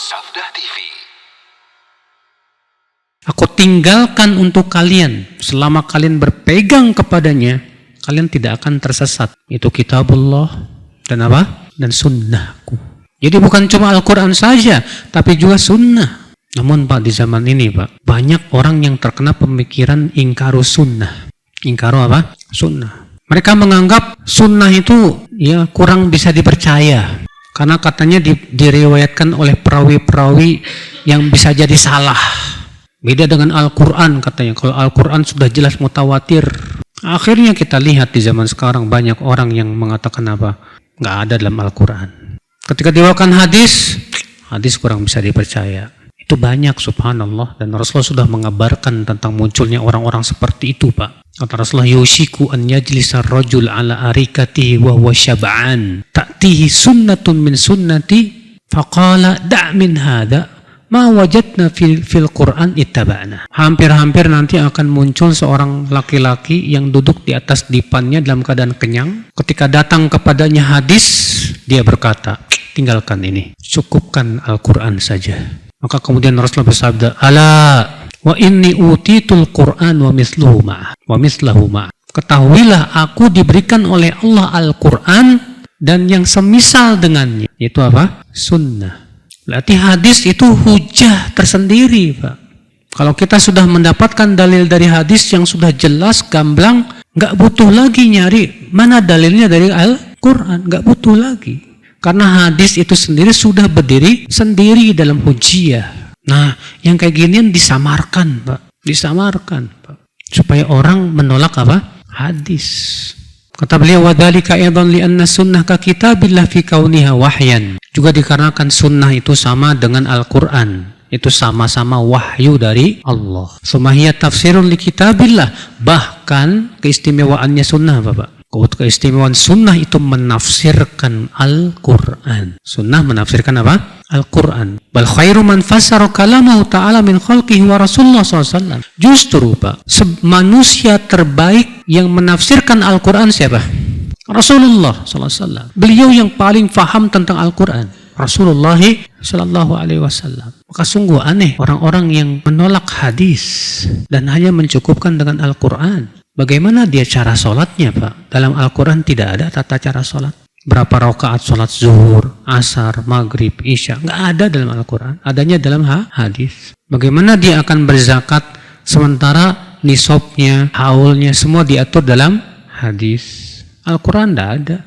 Sabda TV. Aku tinggalkan untuk kalian, selama kalian berpegang kepadanya, kalian tidak akan tersesat. Itu kitabullah dan apa? Dan sunnahku. Jadi bukan cuma Al-Quran saja, tapi juga sunnah. Namun Pak, di zaman ini Pak, banyak orang yang terkena pemikiran ingkaru sunnah. Ingkaru apa? Sunnah. Mereka menganggap sunnah itu ya kurang bisa dipercaya. Karena katanya diriwayatkan oleh perawi-perawi yang bisa jadi salah. Beda dengan Al-Quran katanya. Kalau Al-Quran sudah jelas mutawatir. Akhirnya kita lihat di zaman sekarang banyak orang yang mengatakan apa? Nggak ada dalam Al-Quran. Ketika diwakilkan hadis kurang bisa dipercaya. Itu banyak, subhanallah. Dan Rasulullah sudah mengabarkan tentang munculnya orang-orang seperti itu Pak. Kata Rasulullah, yushiku an yajlisa rajul ala arikatihi wa huwa syab'an ta'tihi sunnatun min sunnati faqala da' min hadha ma wajadna fil Quran ittaba'na. Hampir-hampir nanti akan muncul seorang laki-laki yang duduk di atas dipannya dalam keadaan kenyang. Ketika datang kepadanya hadis, dia berkata, tinggalkan ini, cukupkan Al-Quran saja. Maka kemudian Rasulullah bersabda, ala wa inni utitul Quran wa mislahu ma. Ketahuilah aku diberikan oleh Allah Al-Quran dan yang semisal dengannya. Itu apa? Sunnah. Berarti hadis itu hujah tersendiri Pak. Kalau kita sudah mendapatkan dalil dari hadis yang sudah jelas, gamblang, nggak butuh lagi nyari mana dalilnya dari Al-Quran, nggak butuh lagi. Karena hadis itu sendiri sudah berdiri sendiri dalam hujiyah. Nah, yang kayak ginian disamarkan Pak. Disamarkan Pak. Supaya orang menolak apa? Hadis. Kata beliau, وَذَلِكَ أَيْضًا لِأَنَّ السُّنَّةَ كَكِتَابِ اللَّهِ فِي كَوْنِهَا وَحْيًا. Juga dikarenakan sunnah itu sama dengan Al-Quran. Itu sama-sama wahyu dari Allah. Sumahiyya tafsirun li kitabillah. Bahkan keistimewaannya sunnah Bapak. Keistimewaan sunnah itu menafsirkan Al-Quran. Sunnah menafsirkan apa? Al-Quran. Bal khairu man fassara kalamahu ta'ala min khalqihi wa Rasulullah SAW. Justru Pak, manusia terbaik yang menafsirkan Al-Quran siapa? Rasulullah SAW. Beliau yang paling faham tentang Al-Quran. Rasulullah SAW. Maka sungguh aneh orang-orang yang menolak hadis dan hanya mencukupkan dengan Al-Quran. Bagaimana dia cara sholatnya Pak? Dalam Al-Quran tidak ada tata cara sholat. Berapa rakaat sholat zuhur, asar, maghrib, isya. Nggak ada dalam Al-Quran. Adanya dalam hadis. Bagaimana dia akan berzakat sementara nisabnya, haulnya semua diatur dalam hadis. Al-Quran tidak ada.